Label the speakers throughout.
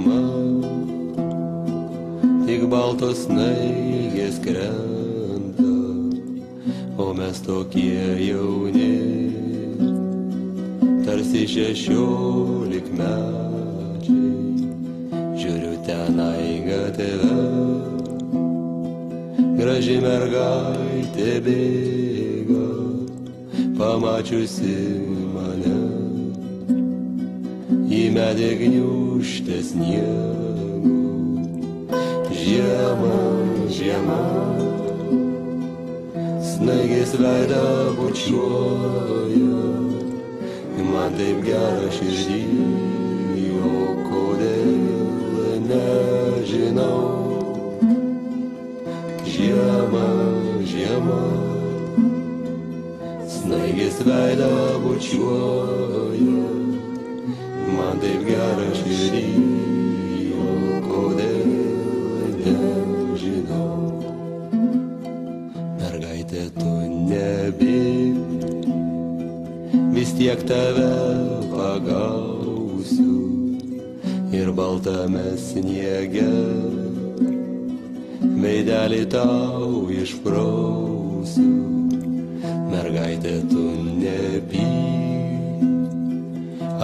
Speaker 1: žiema, tik baltos snaigės krenta, o mes tokie jauni, tarsi 16-mečiai. Žiūriu tenai gatve, graži mergaitė bėga, pamačiusi mane, į medį gniūžtę sniego. Žiema, žiema, snaigės veidą bučiuoja, man taip gera širdį, o kodėl nežinau. Žiema, žiema, snaigės veidą bučiuoja, man taip gera širdį, o kodėl nežinau. Mergaitė, tu nebėk, vis tiek tave pagausiu ir baltame sniege veidelį tau išprausiu. Mergaitė, tu nepyk,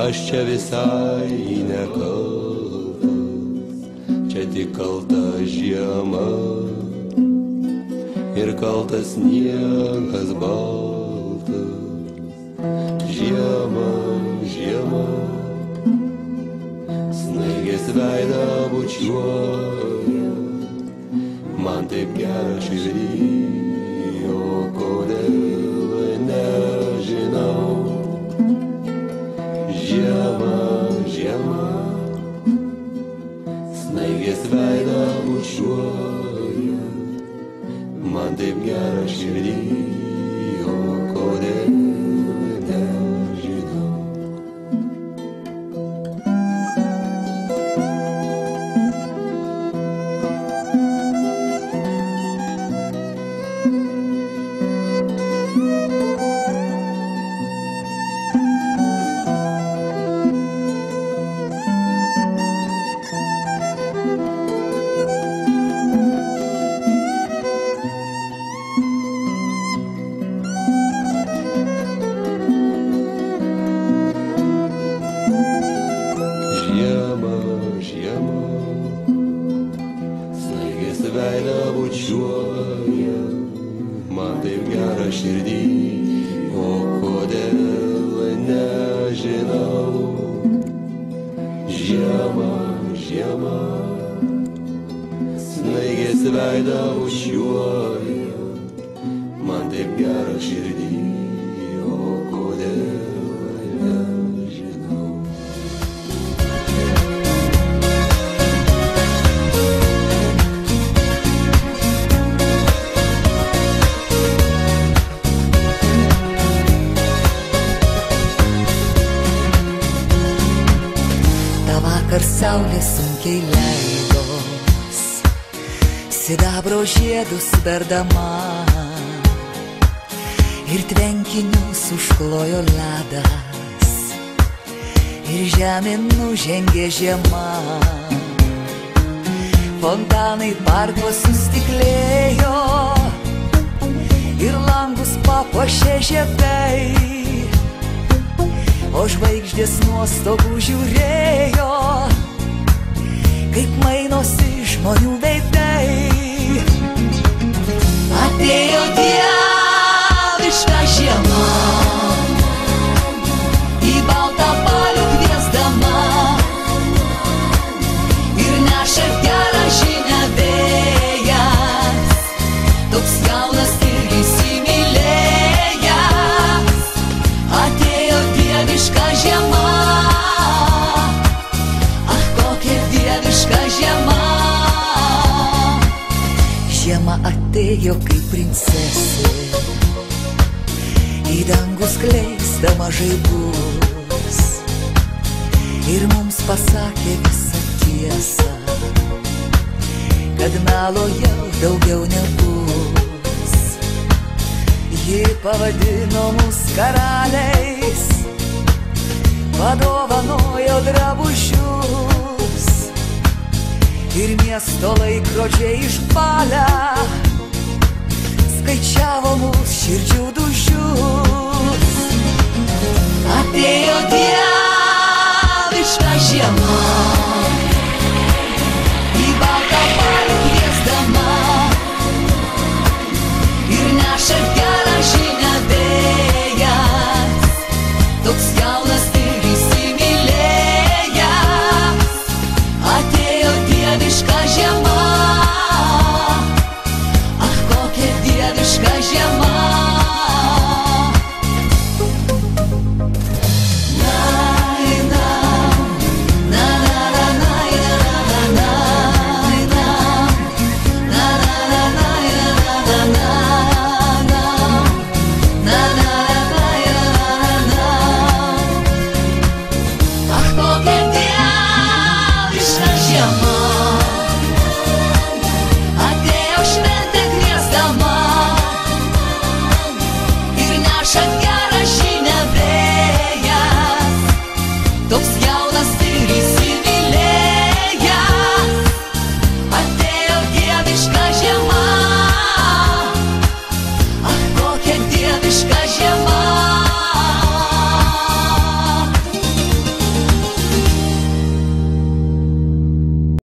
Speaker 1: aš čia visai nekaltas, čia tik kalta žiema ir kaltas sniegas baltas. Žiema, žiema, snaigės veidą bučiuoja, man taip gera širdį, o kodėl nežinau. Žiema, žiema, snaigės veidą bučiuoja, man taip gera širdį, o kodėl nežinau. Veidą bučiuoja, man taip gera širdį, o kodėl nežinau. Žiema, žiema, snaigės veidą bučiuoja, man taip gera širdį, o kodėl nežinau.
Speaker 2: Vakar saulė sunkiai leidos, sidabro žiedus berdama, ir tvenkinius užklojo ledas, ir žemėn nužengė žiema. Fontanai parkuos sustiklėjo, ir langus papuošė žiedai, o žvaigždės nuo stogų žiūrėjo, kaip mainosi žmonių veidai. Atėjo dieviška žiema, į baltą balių kviesdama, ir neša gerą žinią vėjas, toks jaunas ir įsimylėjęs. Atėjo dieviška žiema, ach, kokia dieviška žiema. Žiema atėjo kaip princesė, į dangų skleisdama žaibus, ir mums pasakė visą tiesą, kad melo jau daugiau nebus. Ji pavadino mus karaliais, padovanojo drabužius, miesto laikrodžiai išbalę skaičiavo mūsų širdžių dušius. Atėjo dieviška žiema, į baltą balių kviesdama, ir neša gerą žinią vėjas, toks jaunas ir įsimylėjęs. Atėjo dieviška žiema, ach, kokia dieviška žiema. Toks jaunas ir įsimylėjęs.